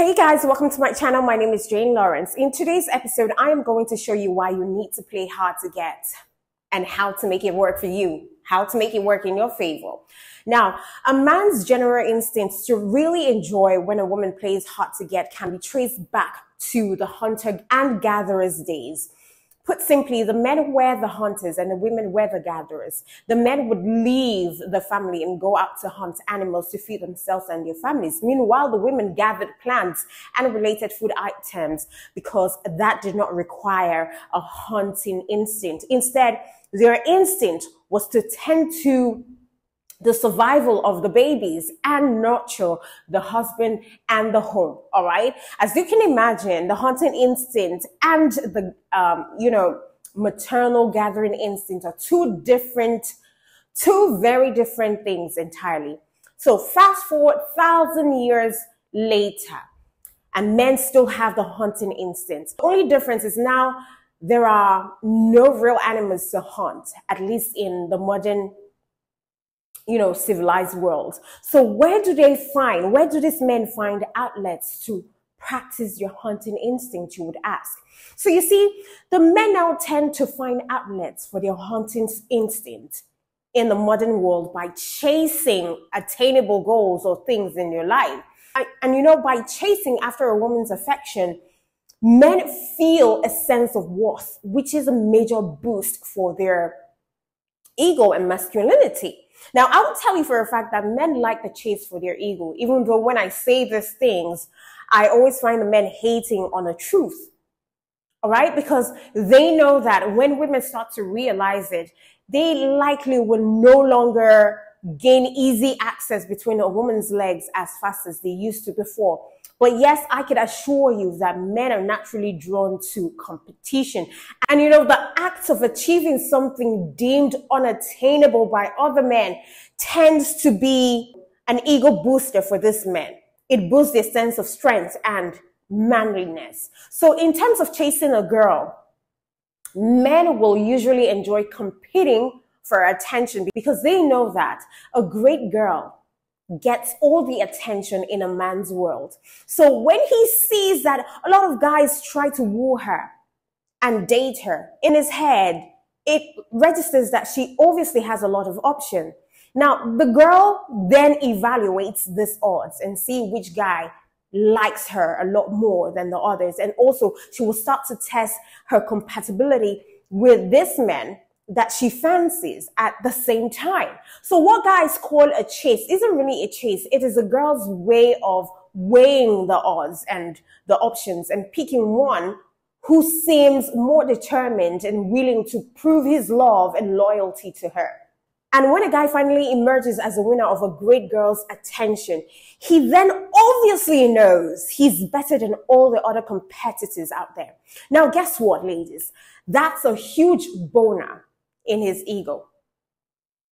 Hey guys, welcome to my channel. My name is Jane Lawrence. In today's episode, I am going to show you why you need to play hard to get and how to make it work for you, how to make it work in your favor. Now, a man's general instincts to really enjoy when a woman plays hard to get can be traced back to the hunter and gatherers days. Put simply, the men were the hunters and the women were the gatherers. The men would leave the family and go out to hunt animals to feed themselves and their families. Meanwhile, the women gathered plants and related food items because that did not require a hunting instinct. Instead, their instinct was to tend to the survival of the babies and nurture the husband and the home. All right. As you can imagine, the hunting instinct and the, maternal gathering instinct are two very different things entirely. So fast forward 1,000 years later, and men still have the hunting instinct. The only difference is now there are no real animals to hunt, at least in the modern civilized world. So where do these men find outlets to practice your hunting instinct, you would ask? So you see, the men now tend to find outlets for their hunting instinct in the modern world by chasing attainable goals or things in your life. And by chasing after a woman's affection, men feel a sense of worth, which is a major boost for their ego and masculinity. Now, I will tell you for a fact that men like the chase for their ego, even though when I say these things, I always find the men hating on the truth. All right? Because they know that when women start to realize it, they likely will no longer gain easy access between a woman's legs as fast as they used to before. But yes, I can assure you that men are naturally drawn to competition. And the act of achieving something deemed unattainable by other men tends to be an ego booster for this men. It boosts their sense of strength and manliness. So in terms of chasing a girl, men will usually enjoy competing for attention because they know that a great girl gets all the attention in a man's world. So when he sees that a lot of guys try to woo her and date her, in his head, it registers that she obviously has a lot of options. Now, the girl then evaluates these odds and see which guy likes her a lot more than the others. And also, she will start to test her compatibility with this man that she fancies at the same time. So what guys call a chase isn't really a chase. It is a girl's way of weighing the odds and the options and picking one who seems more determined and willing to prove his love and loyalty to her. And when a guy finally emerges as a winner of a great girl's attention, he then obviously knows he's better than all the other competitors out there. Now, guess what, ladies? That's a huge boner in his ego.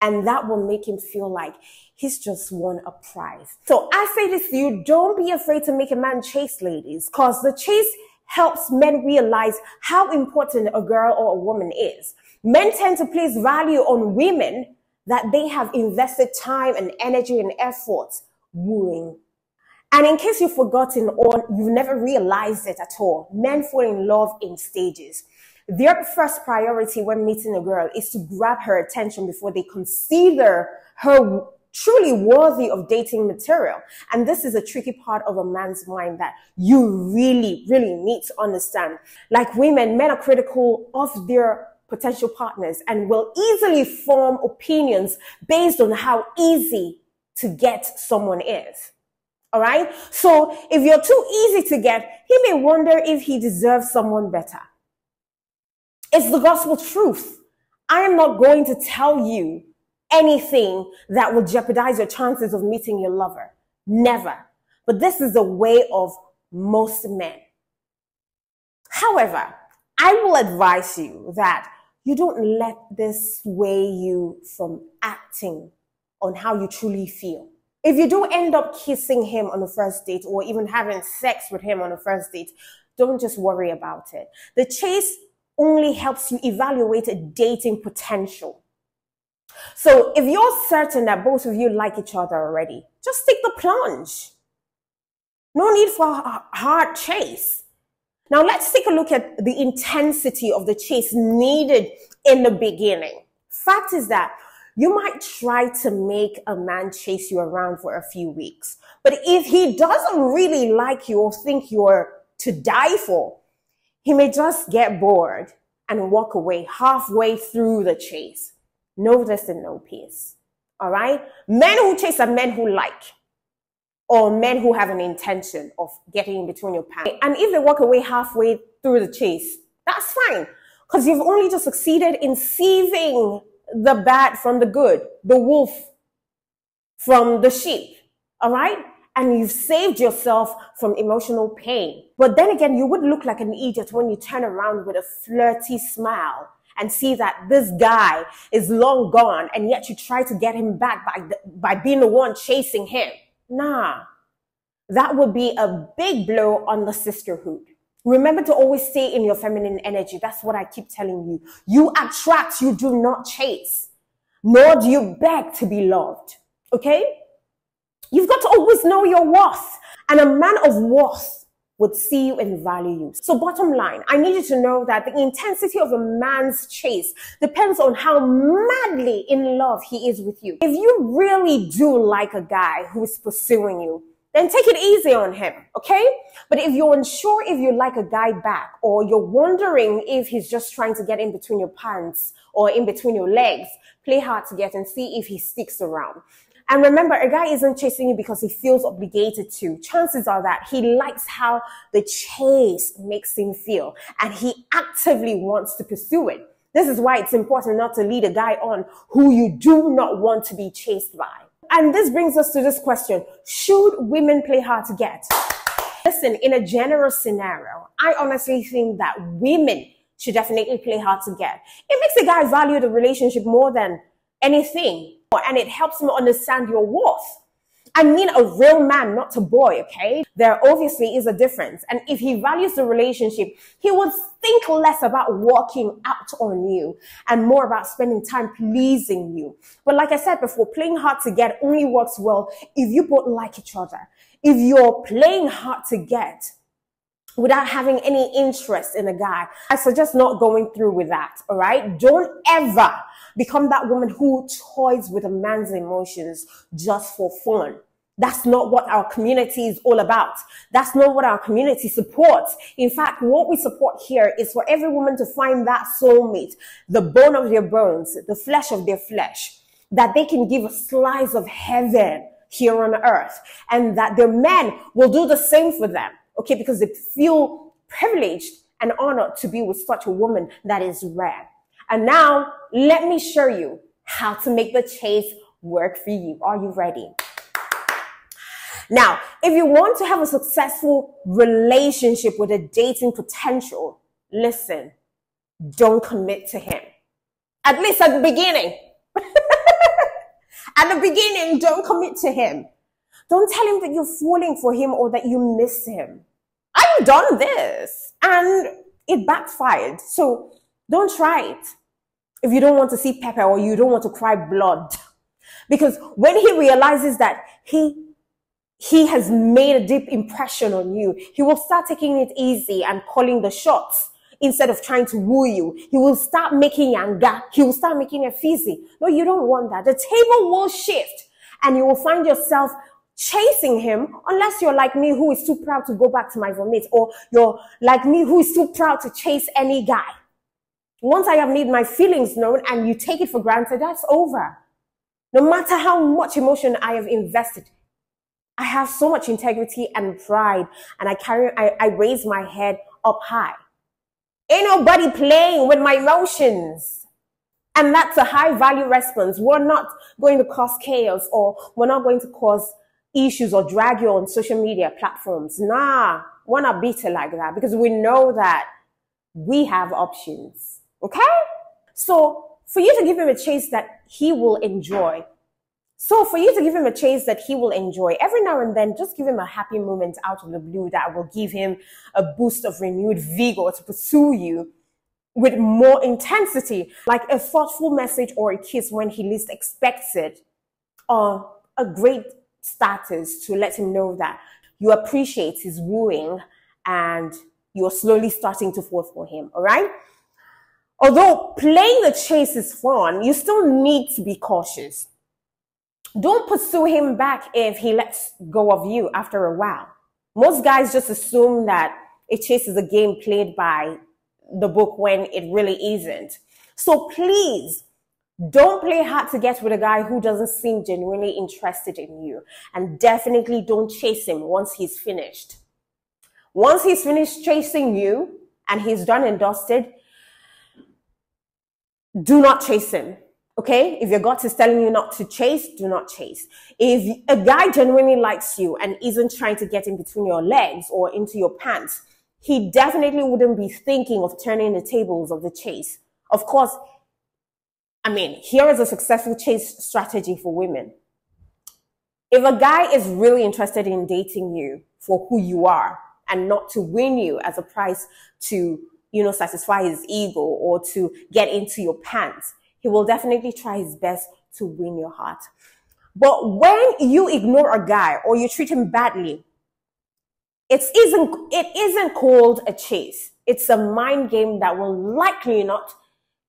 And that will make him feel like he's just won a prize. So I say this to you, don't be afraid to make a man chase, ladies, because the chase helps men realize how important a girl or a woman is. Men tend to place value on women that they have invested time and energy and effort wooing. And in case you've forgotten or you've never realized it at all, men fall in love in stages. Their first priority when meeting a girl is to grab her attention before they consider her truly worthy of dating material. And this is a tricky part of a man's mind that you really, really need to understand. Like women, men are critical of their potential partners and will easily form opinions based on how easy to get someone is. All right? So if you're too easy to get, he may wonder if he deserves someone better. It's the gospel truth. I am not going to tell you anything that will jeopardize your chances of meeting your lover. Never. But this is the way of most men. However, I will advise you that you don't let this sway you from acting on how you truly feel. If you do end up kissing him on the first date or even having sex with him on the first date, don't just worry about it. The chase only helps you evaluate a dating potential. So if you're certain that both of you like each other already, just take the plunge. No need for a hard chase. Now let's take a look at the intensity of the chase needed in the beginning. Fact is that you might try to make a man chase you around for a few weeks, but if he doesn't really like you or think you're to die for, he may just get bored and walk away halfway through the chase. Know this and know peace. All right? Men who chase are men who like, or men who have an intention of getting in between your pants. And if they walk away halfway through the chase, that's fine, because you've only just succeeded in sieving the bad from the good, the wolf from the sheep, all right? And you've saved yourself from emotional pain. But then again, you would look like an idiot when you turn around with a flirty smile and see that this guy is long gone, and yet you try to get him back by being the one chasing him. Nah, that would be a big blow on the sisterhood. Remember to always stay in your feminine energy. That's what I keep telling you. You attract, you do not chase. Nor do you beg to be loved. Okay? You've got to always know your worth. And a man of worth would see you and value you. So bottom line, I need you to know that the intensity of a man's chase depends on how madly in love he is with you. If you really do like a guy who is pursuing you, then take it easy on him, okay? But if you're unsure if you like a guy back, or you're wondering if he's just trying to get in between your pants or in between your legs, play hard to get and see if he sticks around. And remember, a guy isn't chasing you because he feels obligated to. Chances are that he likes how the chase makes him feel, and he actively wants to pursue it. This is why it's important not to lead a guy on who you do not want to be chased by. And this brings us to this question: should women play hard to get? Listen, in a general scenario, I honestly think that women should definitely play hard to get. It makes a guy value the relationship more than anything. And it helps him understand your worth. I mean a real man, not a boy, okay? There obviously is a difference. And if he values the relationship, he would think less about walking out on you and more about spending time pleasing you. But like I said before, playing hard to get only works well if you both like each other. If you're playing hard to get without having any interest in a guy, I suggest not going through with that, all right? Don't ever become that woman who toys with a man's emotions just for fun. That's not what our community is all about. That's not what our community supports. In fact, what we support here is for every woman to find that soulmate, the bone of their bones, the flesh of their flesh, that they can give a slice of heaven here on earth, and that their men will do the same for them. Okay, because they feel privileged and honored to be with such a woman that is rare. And now, let me show you how to make the chase work for you. Are you ready? Now, if you want to have a successful relationship with a dating potential, listen, don't commit to him. At least at the beginning. At the beginning, don't commit to him. Don't tell him that you're falling for him or that you miss him. I've done this and it backfired. So don't try it if you don't want to see pepper or you don't want to cry blood. Because when he realizes that he has made a deep impression on you, he will start taking it easy and calling the shots instead of trying to woo you. He will start making yanga. He will start making it fizzy. No, you don't want that. The table will shift and you will find yourself chasing him, unless you're like me who is too proud to go back to my vomit, or you're like me who is too proud to chase any guy. Once I have made my feelings known and you take it for granted, that's over. No matter how much emotion I have invested, I have so much integrity and pride, and I raise my head up high. Ain't nobody playing with my emotions. And that's a high value response. We're not going to cause chaos, or we're not going to cause issues or drag you on social media platforms. Nah, we're not bitter like that, because we know that we have options. Okay? So for you to give him a chase that he will enjoy, every now and then, just give him a happy moment out of the blue that will give him a boost of renewed vigor to pursue you with more intensity, like a thoughtful message or a kiss when he least expects it, or a great status to let him know that you appreciate his wooing and you're slowly starting to fall for him, all right? Although playing the chase is fun, you still need to be cautious. Don't pursue him back if he lets go of you after a while. Most guys just assume that a chase is a game played by the book when it really isn't. So please, don't play hard to get with a guy who doesn't seem genuinely interested in you. And definitely don't chase him once he's finished. Once he's finished chasing you and he's done and dusted, do not chase him. Okay? If your gut is telling you not to chase, do not chase. If a guy genuinely likes you and isn't trying to get in between your legs or into your pants, he definitely wouldn't be thinking of turning the tables of the chase. Of course, I mean, here is a successful chase strategy for women. If a guy is really interested in dating you for who you are and not to win you as a price to, satisfy his ego or to get into your pants, he will definitely try his best to win your heart. But when you ignore a guy or you treat him badly, it isn't called a chase. It's a mind game that will likely not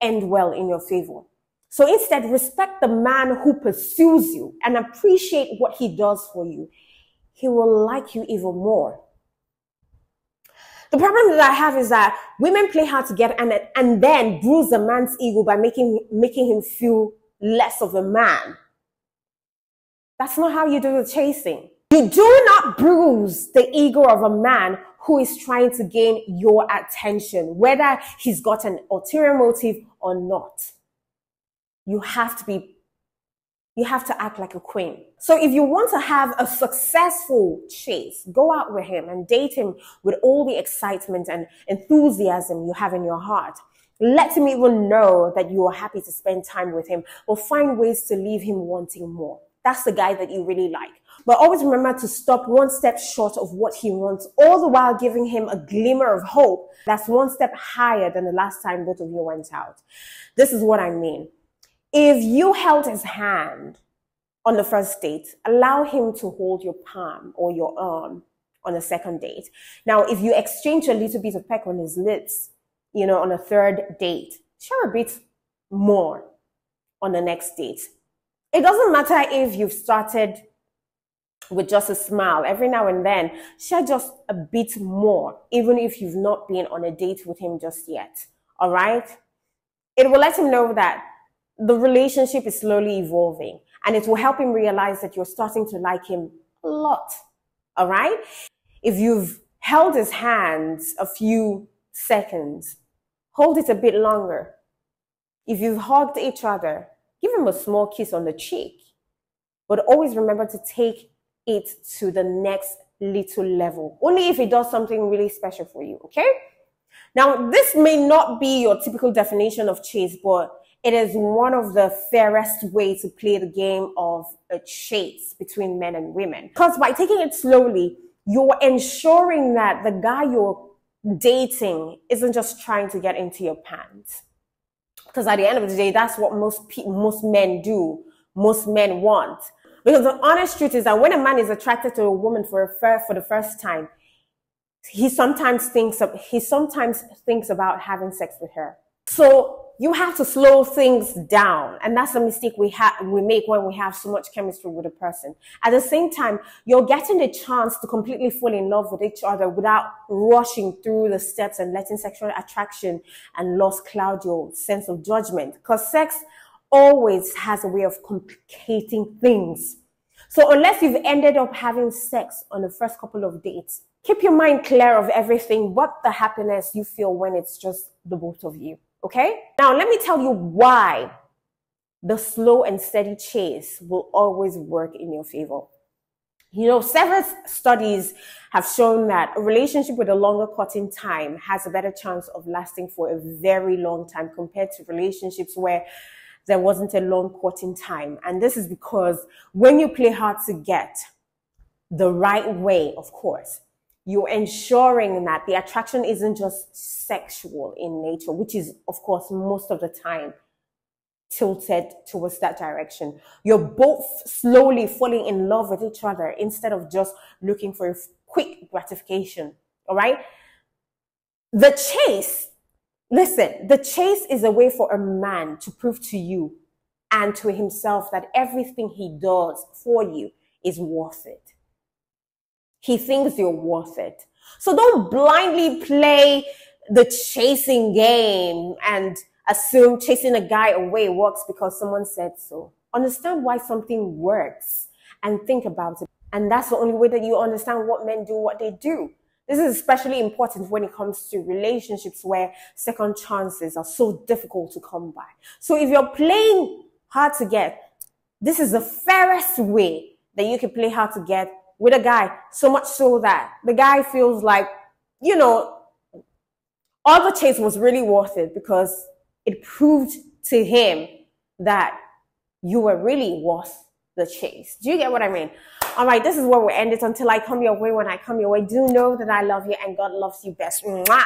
end well in your favor. So instead, respect the man who pursues you and appreciate what he does for you. He will like you even more. The problem that I have is that women play hard to get and then bruise a man's ego by making him feel less of a man. That's not how you do the chasing. You do not bruise the ego of a man who is trying to gain your attention, whether he's got an ulterior motive or not. You have to act like a queen. So if you want to have a successful chase, go out with him and date him with all the excitement and enthusiasm you have in your heart. Let him even know that you are happy to spend time with him, or find ways to leave him wanting more. That's the guy that you really like. But always remember to stop one step short of what he wants, all the while giving him a glimmer of hope that's one step higher than the last time both of you went out. This is what I mean. If you held his hand on the first date, allow him to hold your palm or your arm on the second date. Now, if you exchange a little bit of peck on his lips, on a third date, share a bit more on the next date. It doesn't matter if you've started with just a smile. Every now and then, share just a bit more, even if you've not been on a date with him just yet. All right? It will let him know that the relationship is slowly evolving, and it will help him realize that you're starting to like him a lot. All right? If you've held his hands a few seconds, hold it a bit longer. If you've hugged each other, give him a small kiss on the cheek. But always remember to take it to the next little level, only if it does something really special for you, okay? Now, this may not be your typical definition of chase, but it is one of the fairest ways to play the game of a chase between men and women. Because by taking it slowly, you're ensuring that the guy you're dating isn't just trying to get into your pants. Because at the end of the day, that's what most men do, most men want. Because the honest truth is that when a man is attracted to a woman for the first time, he sometimes thinks about having sex with her. So you have to slow things down, and that's a mistake we make when we have so much chemistry with a person. At the same time, you're getting the chance to completely fall in love with each other without rushing through the steps and letting sexual attraction and lust cloud your sense of judgment. Because sex always has a way of complicating things. So unless you've ended up having sex on the first couple of dates, keep your mind clear of everything but the happiness you feel when it's just the both of you. Okay? Now, let me tell you why the slow and steady chase will always work in your favor. Several studies have shown that a relationship with a longer courting time has a better chance of lasting for a very long time compared to relationships where there wasn't a long courting time. And this is because when you play hard to get the right way, of course, you're ensuring that the attraction isn't just sexual in nature, which is, of course, most of the time tilted towards that direction. You're both slowly falling in love with each other instead of just looking for quick gratification. All right. The chase, listen, the chase is a way for a man to prove to you and to himself that everything he does for you is worth it. He thinks you're worth it. So don't blindly play the chasing game and assume chasing a guy away works because someone said so. Understand why something works and think about it. And that's the only way that you understand what men do, what they do. This is especially important when it comes to relationships where second chances are so difficult to come by. So if you're playing hard to get, this is the fairest way that you can play hard to get with a guy, so much so that the guy feels like, you know, all the chase was really worth it because it proved to him that you were really worth the chase. Do you get what I mean? All right, this is where we end it. Until I come your way, when I come your way, do know that I love you and God loves you best. Mwah!